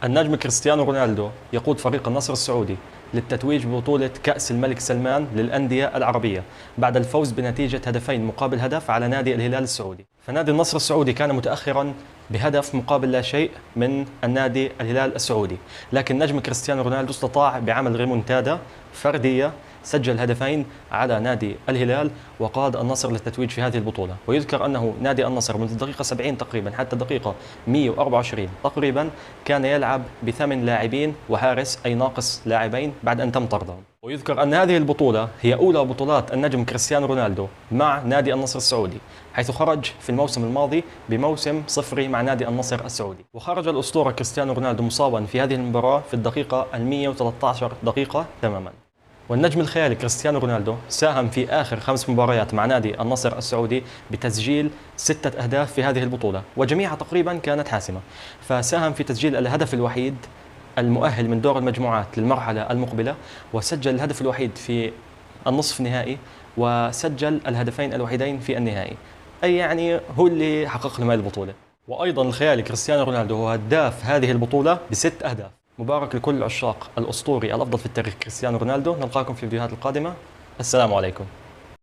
النجم كريستيانو رونالدو يقود فريق النصر السعودي للتتويج ببطولة كأس الملك سلمان للأندية العربية بعد الفوز بنتيجة 2-1 على نادي الهلال السعودي. فنادي النصر السعودي كان متأخرا بهدف مقابل لا شيء من النادي الهلال السعودي، لكن نجم كريستيانو رونالدو استطاع بعمل ريمونتادا فردية، سجل هدفين على نادي الهلال وقاد النصر للتتويج في هذه البطولة. ويذكر أنه نادي النصر منذ الدقيقة 70 تقريبا حتى الدقيقة 124 تقريبا كان يلعب بثمان لاعبين وحارس أي ناقص لاعبين بعد أن تم طردهم. ويذكر أن هذه البطولة هي أولى بطولات النجم كريستيانو رونالدو مع نادي النصر السعودي، حيث خرج في الموسم الماضي بموسم صفري مع نادي النصر السعودي. وخرج الأسطورة كريستيانو رونالدو مصابا في هذه المباراة في الدقيقة 113 دقيقة تماما. والنجم الخيالي كريستيانو رونالدو ساهم في آخر 5 مباريات مع نادي النصر السعودي بتسجيل 6 أهداف في هذه البطولة، وجميعها تقريبا كانت حاسمة. فساهم في تسجيل الهدف الوحيد المؤهل من دور المجموعات للمرحلة المقبلة، وسجل الهدف الوحيد في النصف النهائي، وسجل الهدفين الوحيدين في النهائي، أي يعني هو اللي حقق لهم هذه البطولة. وأيضا الخيالي كريستيانو رونالدو هو هداف هذه البطولة ب6 أهداف. مبارك لكل عشاق الأسطوري الأفضل في التاريخ كريستيانو رونالدو. نلقاكم في الفيديوهات القادمة. السلام عليكم.